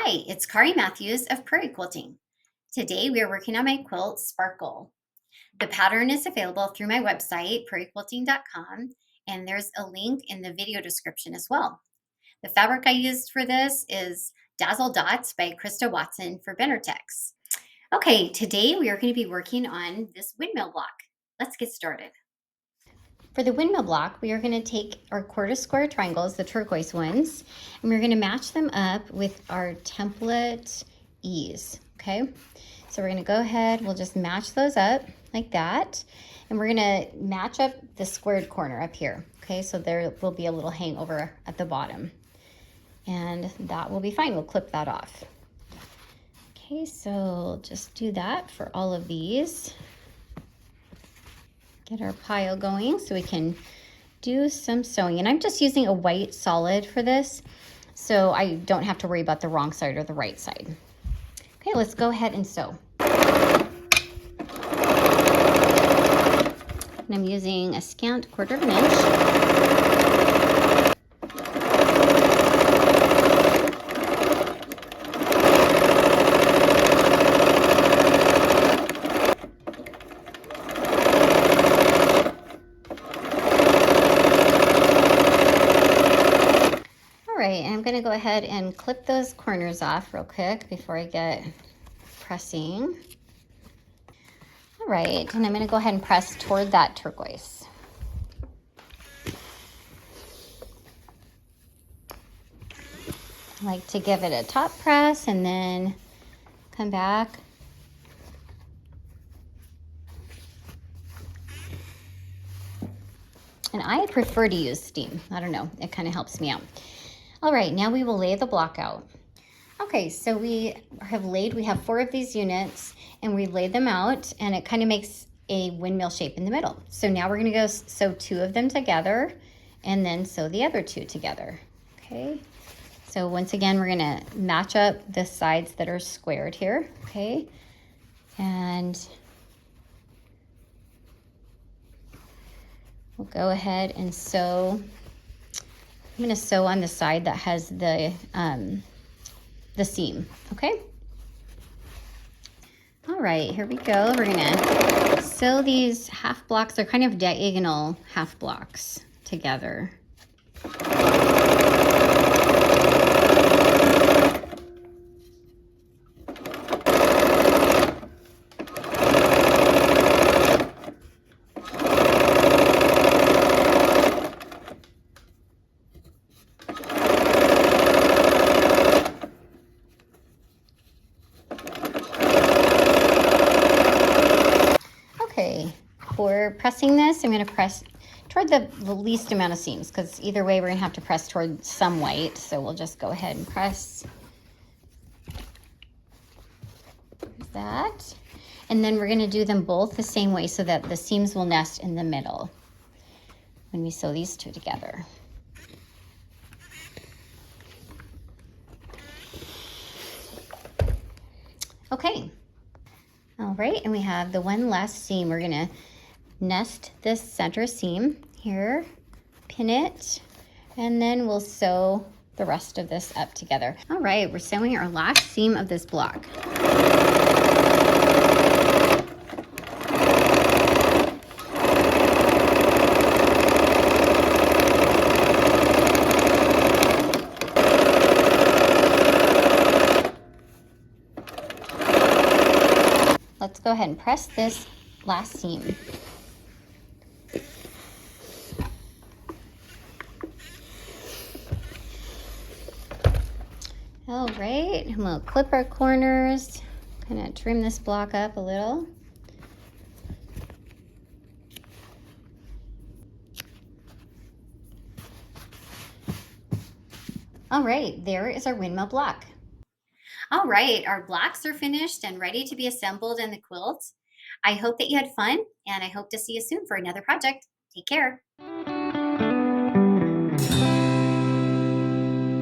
Hi, it's Kari Matthews of Prairie Quilting. Today we are working on my quilt Sparkle. The pattern is available through my website, prairiequilting.com, and there's a link in the video description as well. The fabric I used for this is Dazzle Dots by Krista Watson for Benertex. Okay, today we are going to be working on this windmill block. Let's get started. For the windmill block, we are going to take our quarter square triangles, the turquoise ones, and we're going to match them up with our template ease, okay? So we're going to go ahead, we'll just match those up like that, and we're going to match up the squared corner up here, okay? So there will be a little hangover at the bottom, and that will be fine. We'll clip that off. Okay, so just do that for all of these. Get our pile going so we can do some sewing. And I'm just using a white solid for this, so I don't have to worry about the wrong side or the right side. Okay, let's go ahead and sew. And I'm using a scant 1/4 inch. And I'm going to go ahead and clip those corners off real quick before I get pressing. All right, and I'm going to go ahead and press toward that turquoise. I like to give it a top press and then come back. And I prefer to use steam. I don't know, it kind of helps me out. All right, now we will lay the block out. Okay, so we have 4 of these units and we laid them out, and it kind of makes a windmill shape in the middle. So now we're gonna go sew 2 of them together and then sew the other 2 together, okay? So once again, we're gonna match up the sides that are squared here, okay? And we'll go ahead and sew. I'm gonna sew on the side that has the seam, okay? All right, here we go. We're gonna sew these half blocks. They're kind of diagonal half blocks together. For pressing this, I'm going to press toward the least amount of seams, because either way we're going to have to press toward some white. So we'll just go ahead and press that. And then we're going to do them both the same way so that the seams will nest in the middle when we sew these 2 together. Okay. All right, and we have the one last seam. We're going to nest this center seam here, pin it, and then we'll sew the rest of this up together. All right, we're sewing our last seam of this block. Let's go ahead and press this last seam. All right, and we'll clip our corners, kind of trim this block up a little. All right, there is our windmill block. All right, our blocks are finished and ready to be assembled in the quilt. I hope that you had fun, and I hope to see you soon for another project. Take care.